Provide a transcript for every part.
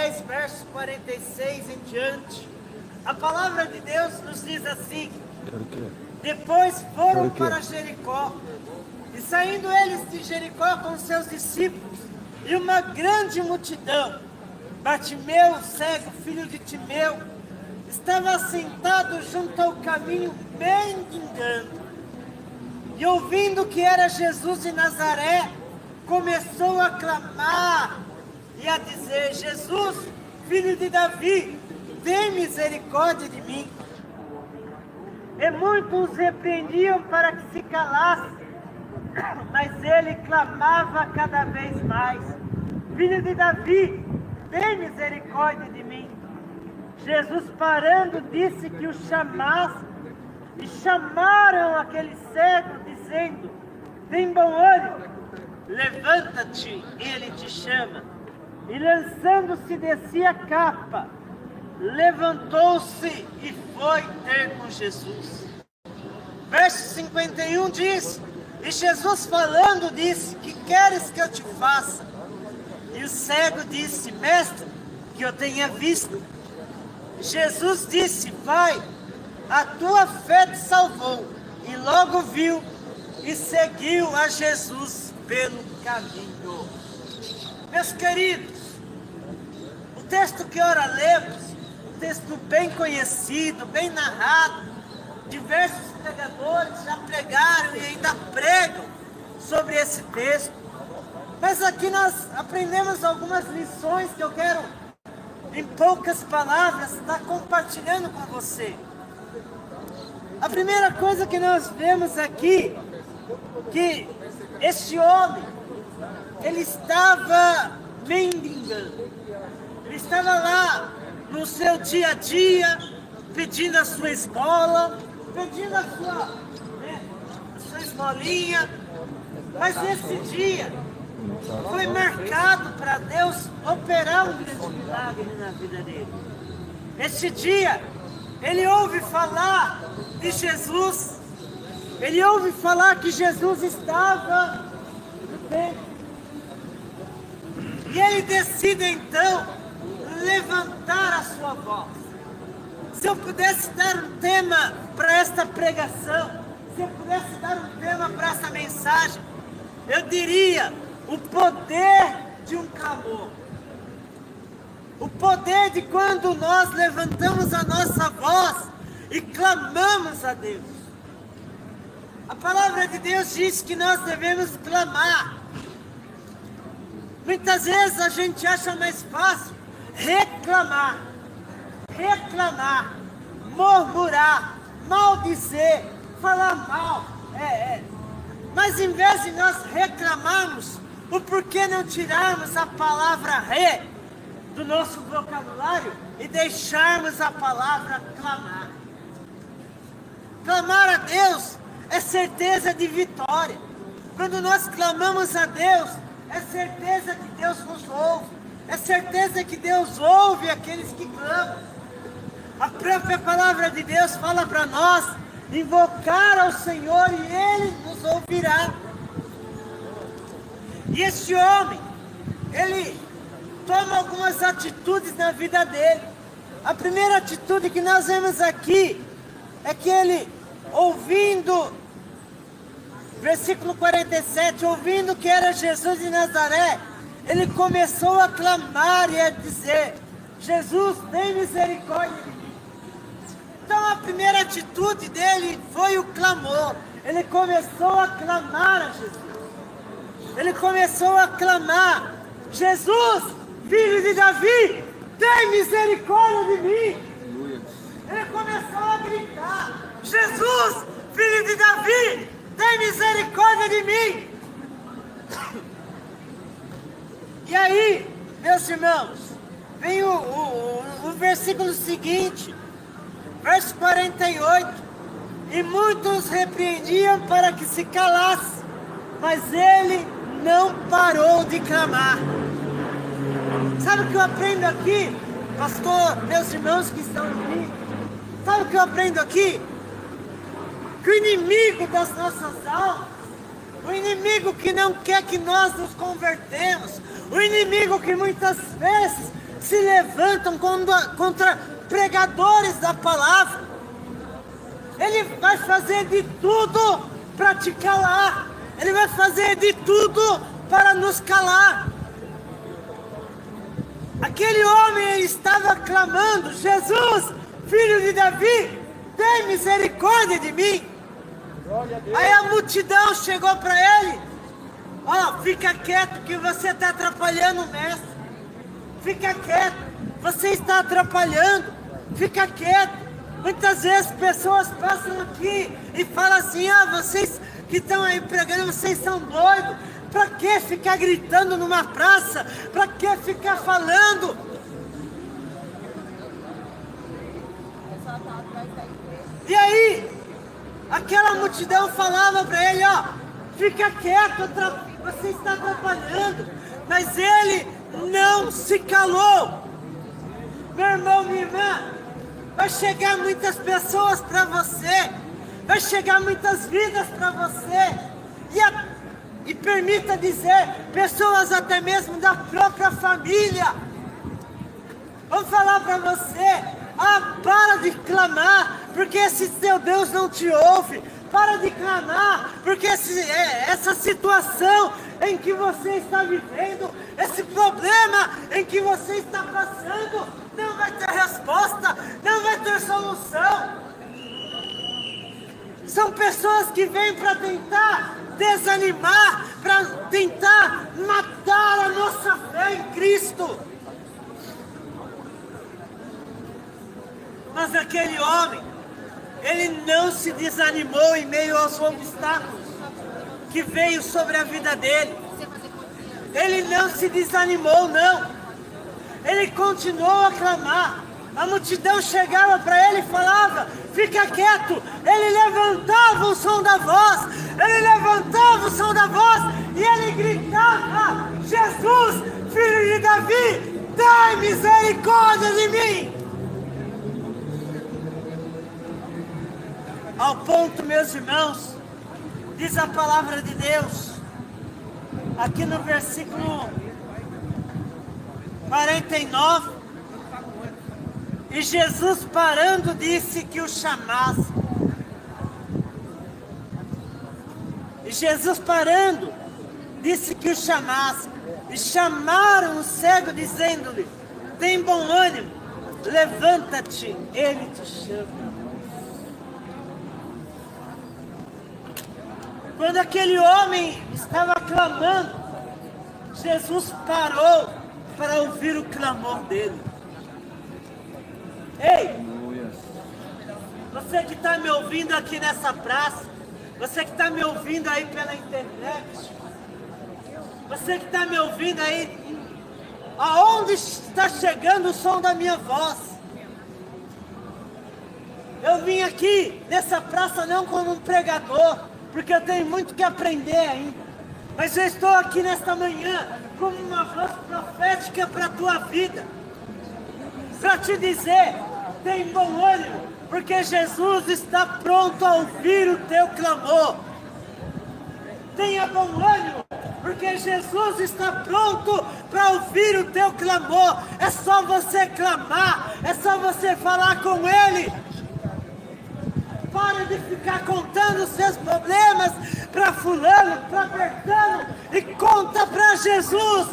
10, verso 46 em diante, a palavra de Deus nos diz assim: depois foram para Jericó, e saindo eles de Jericó com seus discípulos e uma grande multidão, Bartimeu, o cego, filho de Timeu, estava sentado junto ao caminho, mendigando. E ouvindo que era Jesus de Nazaré, começou a clamar e a dizer: Jesus, filho de Davi, tem misericórdia de mim. E muitos repreendiam para que se calasse, mas ele clamava cada vez mais: Filho de Davi, tem misericórdia de mim. Jesus, parando, disse que o chamasse, e chamaram aquele cego, dizendo: tem bom ânimo, levanta-te, ele te chama. E lançando-se de si a capa, levantou-se e foi ter com Jesus. Verso 51 diz: e Jesus falando disse: que queres que eu te faça? E o cego disse: mestre, que eu tenha visto. Jesus disse: vai, a tua fé te salvou. E logo viu e seguiu a Jesus pelo caminho. Meus queridos, o texto que ora lemos, um texto bem conhecido, bem narrado, diversos pregadores já pregaram e ainda pregam sobre esse texto. Mas aqui nós aprendemos algumas lições que eu quero, em poucas palavras, estar compartilhando com você. A primeira coisa que nós vemos aqui, que este homem, ele estava mendigando. Ele estava lá no seu dia a dia, pedindo a sua esmola, pedindo a sua esmolinha. Mas esse dia foi marcado para Deus operar um grande milagre na vida dele. Esse dia, ele ouve falar de Jesus. Ele ouve falar que Jesus estava no templo. E ele decide então levantar a sua voz. Se eu pudesse dar um tema para esta pregação, se eu pudesse dar um tema para essa mensagem, eu diria: o poder de um clamor. O poder de quando nós levantamos a nossa voz e clamamos a Deus. A palavra de Deus diz que nós devemos clamar. Muitas vezes a gente acha mais fácil reclamar, murmurar, maldizer, falar mal. Mas em vez de nós reclamarmos, o porquê não tirarmos a palavra re do nosso vocabulário e deixarmos a palavra clamar? Clamar a Deus é certeza de vitória. Quando nós clamamos a Deus, é certeza que Deus nos ouve. É certeza que Deus ouve aqueles que clamam. A própria palavra de Deus fala para nós invocar ao Senhor e Ele nos ouvirá. E este homem, ele toma algumas atitudes na vida dele. A primeira atitude que nós vemos aqui é que ele, ouvindo, versículo 47, ouvindo que era Jesus de Nazaré, ele começou a clamar e a dizer: Jesus, tem misericórdia de mim. Então a primeira atitude dele foi o clamor. Ele começou a clamar a Jesus. Ele começou a clamar: Jesus, filho de Davi, tem misericórdia de mim. Ele começou a gritar: Jesus, filho de Davi, tem misericórdia de mim. E aí, meus irmãos, vem o versículo seguinte, verso 48. E muitos repreendiam para que se calasse, mas ele não parou de clamar. Sabe o que eu aprendo aqui, pastor, meus irmãos que estão aqui? Sabe o que eu aprendo aqui? Que o inimigo das nossas almas, o inimigo que não quer que nós nos convertemos, o inimigo que muitas vezes se levantam contra pregadores da palavra. Ele vai fazer de tudo para te calar. Ele vai fazer de tudo para nos calar. Aquele homem estava clamando: Jesus, filho de Davi, tem misericórdia de mim. Aí a multidão chegou para ele: fica quieto que você está atrapalhando o mestre. Fica quieto, você está atrapalhando. Fica quieto. Muitas vezes pessoas passam aqui e falam assim: vocês que estão aí pregando, vocês são doidos. Para que ficar gritando numa praça? Para que ficar falando? E aí, aquela multidão falava para ele: fica quieto, você está atrapalhando. Mas ele não se calou. Meu irmão, minha irmã, vai chegar muitas pessoas para você, vai chegar muitas vidas para você, e permita dizer, pessoas até mesmo da própria família, vão falar para você: para de clamar, porque esse seu Deus não te ouve. Para de clamar, porque essa situação em que você está vivendo, esse problema em que você está passando, não vai ter resposta, não vai ter solução. São pessoas que vêm para tentar desanimar, para tentar matar a nossa fé em Cristo. Mas aquele homem, ele não se desanimou em meio aos obstáculos que veio sobre a vida dele. Ele não se desanimou, não. Ele continuou a clamar. A multidão chegava para ele e falava: fica quieto. Ele levantava o som da voz. Ele levantava o som da voz e ele gritava: Jesus, filho de Davi, tem misericórdia de mim. Ao ponto, meus irmãos, diz a palavra de Deus, aqui no versículo 49, e Jesus parando disse que o chamasse. E Jesus parando disse que o chamasse. E chamaram o cego dizendo-lhe: tem bom ânimo, levanta-te, ele te chama. Quando aquele homem estava clamando, Jesus parou para ouvir o clamor dele. Ei, você que está me ouvindo aqui nessa praça, você que está me ouvindo aí pela internet, você que está me ouvindo aí, aonde está chegando o som da minha voz? Eu vim aqui nessa praça não como um pregador, porque eu tenho muito que aprender ainda. Mas eu estou aqui nesta manhã como uma voz profética para a tua vida. Para te dizer, tem bom ânimo, porque Jesus está pronto a ouvir o teu clamor. Tenha bom ânimo, porque Jesus está pronto para ouvir o teu clamor. É só você clamar, é só você falar com Ele. Para de ficar contando os seus problemas para fulano, para Bertano, e conta para Jesus.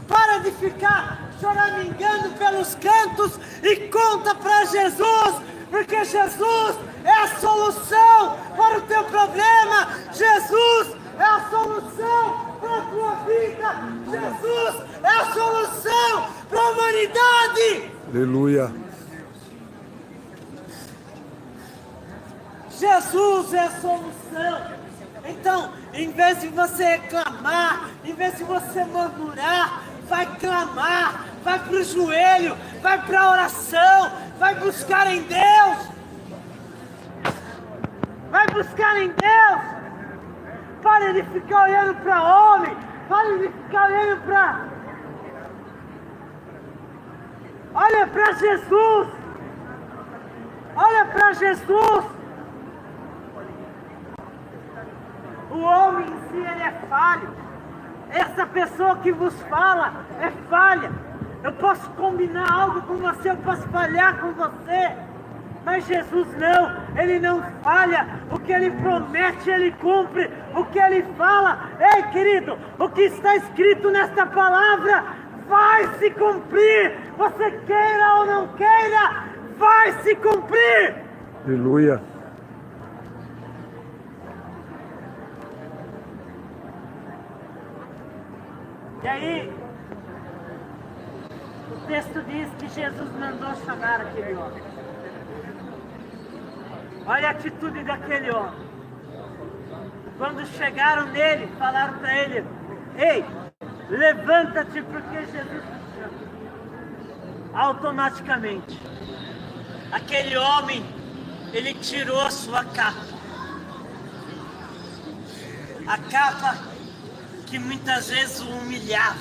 Para de ficar choramingando pelos cantos e conta para Jesus, porque Jesus é a solução para o teu problema. Jesus é a solução para a tua vida. Jesus é a solução para a humanidade. Aleluia. Jesus é a solução. Então, em vez de você reclamar, em vez de você murmurar, vai clamar, vai para o joelho, vai para a oração, vai buscar em Deus. Vai buscar em Deus. Pare de ficar olhando para homem, pare de ficar olhando para... Olha para Jesus. Olha para Jesus. O homem em si, ele é falho. essa pessoa que vos fala é falha. Eu posso combinar algo com você, eu posso falhar com você, mas Jesus não, Ele não falha. O que Ele promete, Ele cumpre. O que Ele fala, ei querido, o que está escrito nesta palavra vai se cumprir. Você queira ou não queira, vai se cumprir. Aleluia. E aí, o texto diz que Jesus mandou chamar aquele homem. Olha a atitude daquele homem. Quando chegaram nele, falaram para ele: ei, levanta-te porque Jesus te chama. Automaticamente, aquele homem, ele tirou a sua capa. A capa que muitas vezes o humilhava.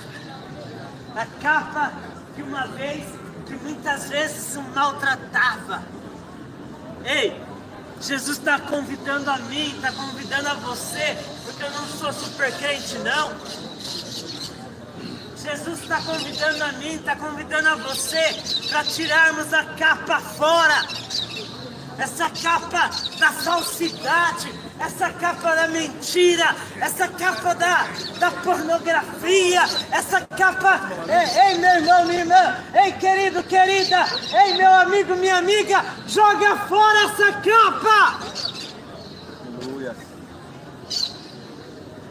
A capa que muitas vezes o maltratava. Ei, Jesus está convidando a mim, está convidando a você, porque eu não sou super crente, não. Jesus está convidando a mim, está convidando a você para tirarmos a capa fora. Essa capa da falsidade, essa capa da mentira, essa capa da pornografia, essa capa... Ei, meu irmão, minha irmã, ei, querido, querida, ei, meu amigo, minha amiga, joga fora essa capa! Aleluia.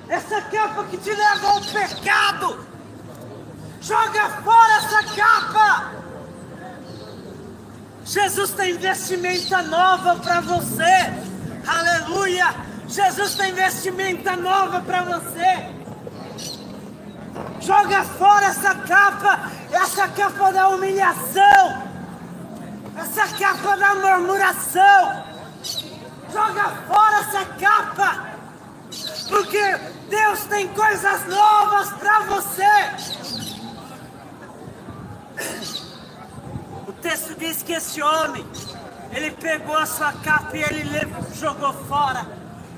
Essa capa que te leva ao pecado! Joga fora essa capa! Jesus tem vestimenta nova para você. Aleluia! Jesus tem vestimenta nova para você. Joga fora essa capa da humilhação, essa capa da murmuração. Joga fora essa capa, porque Deus tem coisas novas para você. O texto diz que esse homem, ele pegou a sua capa e ele jogou fora.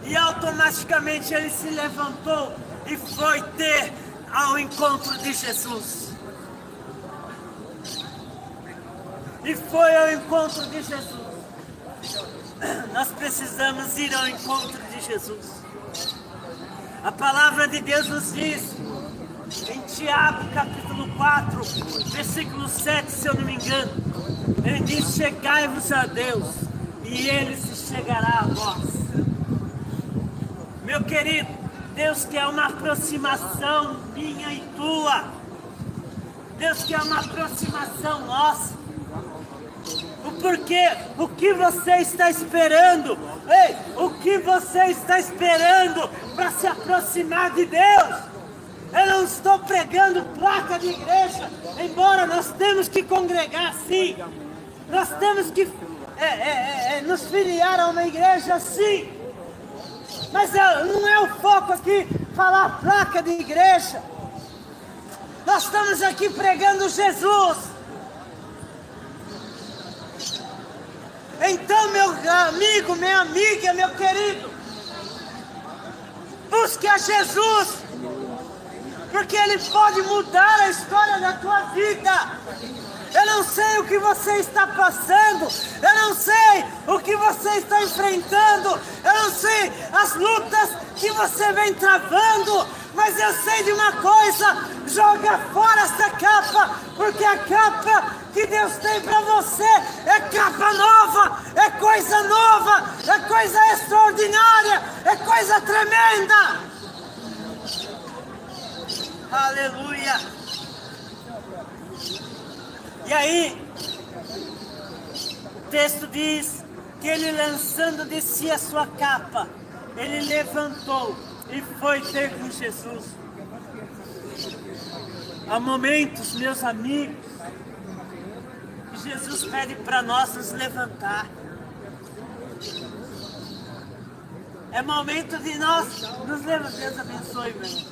E automaticamente ele se levantou e foi ter ao encontro de Jesus. E foi ao encontro de Jesus. Nós precisamos ir ao encontro de Jesus. A palavra de Deus nos diz, em Tiago capítulo 4, versículo 7, se eu não me engano, ele diz: chegai-vos a Deus, e Ele se chegará a vós. Meu querido, Deus quer uma aproximação minha e tua. Deus quer uma aproximação nossa. O porquê? O que você está esperando? Ei, o que você está esperando para se aproximar de Deus? Eu não estou pregando placa de igreja, embora nós temos que congregar sim. Nós temos que nos filiar a uma igreja sim. Mas não é o foco aqui falar placa de igreja. Nós estamos aqui pregando Jesus. Então, meu amigo, minha amiga, meu querido, busque a Jesus, porque Ele pode mudar a história da tua vida. Eu não sei o que você está passando, eu não sei o que você está enfrentando, eu não sei as lutas que você vem travando, mas eu sei de uma coisa: joga fora essa capa, porque a capa que Deus tem para você é capa nova, é coisa nova, é coisa extraordinária, é coisa tremenda. Aleluia! E aí, o texto diz que ele, lançando de si a sua capa, ele levantou e foi ter com Jesus. Há momentos, meus amigos, que Jesus pede para nós nos levantar. É momento de nós nos levantar. Deus abençoe, meu irmão.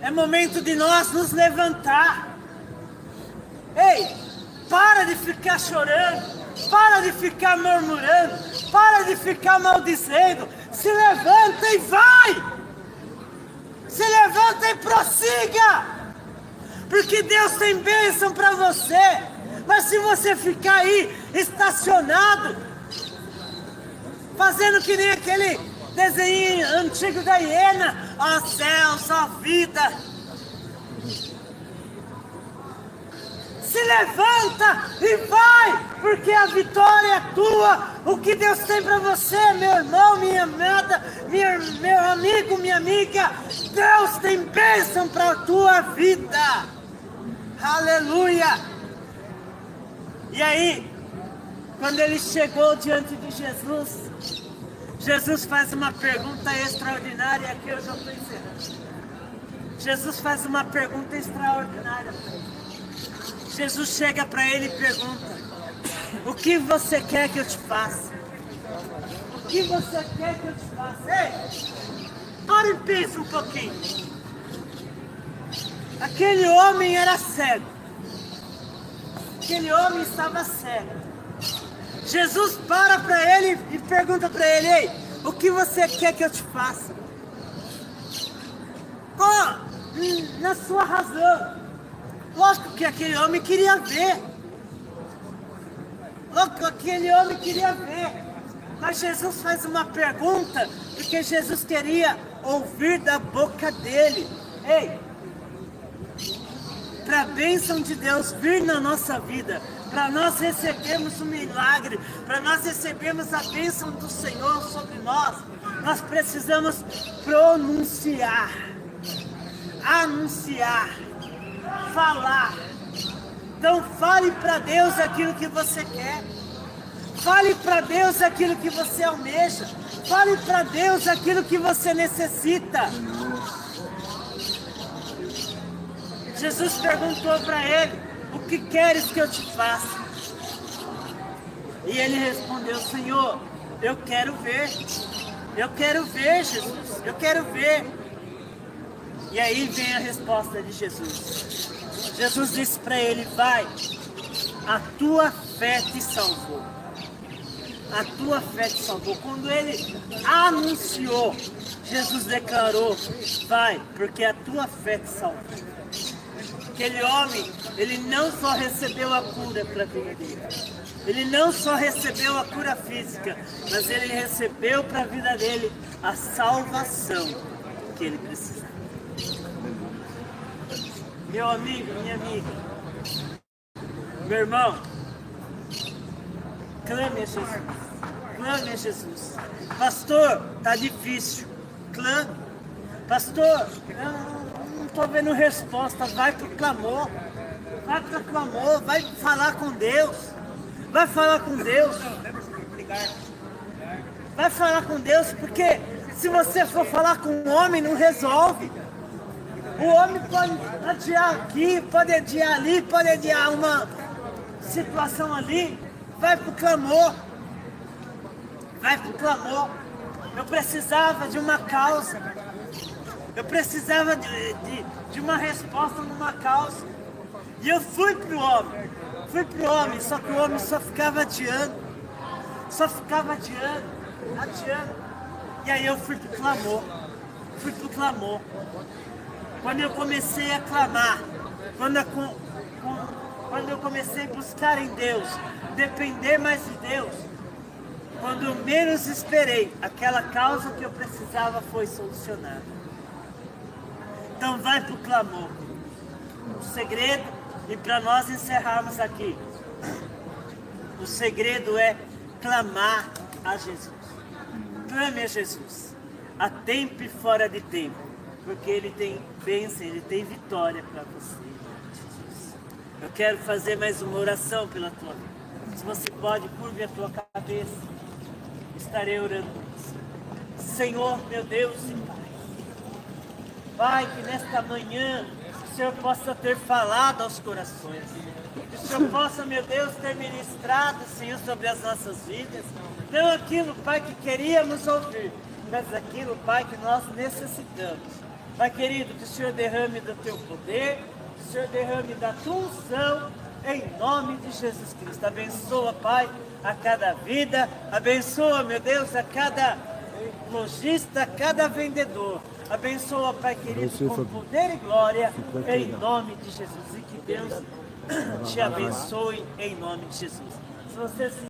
É momento de nós nos levantar. Ei, para de ficar chorando, para de ficar murmurando, para de ficar maldizendo. Se levanta e vai! Se levanta e prossiga, porque Deus tem bênção para você. Mas se você ficar aí estacionado, fazendo que nem aquele desenho antigo da hiena, ó céus, ó vida, se levanta e vai, porque a vitória é tua. O que Deus tem para você, meu irmão, minha amada, meu amigo, minha amiga, Deus tem bênção para a tua vida. Aleluia! E aí, quando ele chegou diante de Jesus, Jesus faz uma pergunta extraordinária, aqui eu já estou encerrando. Jesus faz uma pergunta extraordinária para ele. Jesus chega para ele e pergunta: o que você quer que eu te faça? O que você quer que eu te faça? Ei, para e pensa um pouquinho. Aquele homem era cego. Aquele homem estava cego. Jesus para ele e pergunta para ele: ei, o que você quer que eu te faça? Na sua razão. Lógico que aquele homem queria ver. Lógico que aquele homem queria ver. Mas Jesus faz uma pergunta, porque Jesus queria ouvir da boca dele. Ei, para a bênção de Deus vir na nossa vida, para nós recebermos um milagre, para nós recebermos a bênção do Senhor sobre nós, nós precisamos pronunciar, anunciar, falar. Então fale para Deus aquilo que você quer. Fale para Deus aquilo que você almeja. Fale para Deus aquilo que você necessita. Jesus perguntou para ele: o que queres que eu te faça? E ele respondeu: Senhor, eu quero ver. Eu quero ver, Jesus. Eu quero ver. E aí vem a resposta de Jesus. Jesus disse para ele: vai, a tua fé te salvou. A tua fé te salvou. Quando ele anunciou, Jesus declarou: vai, porque a tua fé te salvou. Aquele homem, ele não só recebeu a cura para a vida dele, ele não só recebeu a cura física, mas ele recebeu para a vida dele a salvação que ele precisava. Meu amigo, minha amiga, meu irmão, clame a Jesus, clame a Jesus. Pastor, tá difícil, clame. Pastor, não estou vendo resposta. Vai pro clamor, vai falar com Deus, vai falar com Deus, vai falar com Deus, porque se você for falar com um homem, não resolve. O homem pode adiar aqui, pode adiar ali, pode adiar uma situação ali. Vai pro clamor. Vai pro clamor. Eu precisava de uma causa. Eu precisava de uma resposta numa causa. E eu fui pro homem. Fui pro homem, só que o homem só ficava adiando. Só ficava adiando. E aí eu fui pro clamor. Fui pro clamor. Quando eu comecei a clamar, quando eu comecei a buscar em Deus, depender mais de Deus, quando eu menos esperei, aquela causa que eu precisava foi solucionada. Então vai para o clamor. O segredo, e para nós encerrarmos aqui, o segredo é clamar a Jesus. Clame a Jesus, a tempo e fora de tempo. Porque Ele tem bênção, Ele tem vitória para você, Jesus. Eu quero fazer mais uma oração pela tua vida. Se você pode, curve a tua cabeça. Estarei orando por você. Senhor, meu Deus e Pai. Pai, que nesta manhã o Senhor possa ter falado aos corações. Que o Senhor possa, meu Deus, ter ministrado, Senhor, sobre as nossas vidas. Não aquilo, Pai, que queríamos ouvir, mas aquilo, Pai, que nós necessitamos. Pai querido, que o Senhor derrame do Teu poder, que o Senhor derrame da Tua unção, em nome de Jesus Cristo. Abençoa, Pai, a cada vida, abençoa, meu Deus, a cada lojista, a cada vendedor. Abençoa, Pai querido, Abençoe, com Fábio. poder e glória, Fica aqui, em né? nome de Jesus. E que Deus te abençoe, em nome de Jesus. Se você se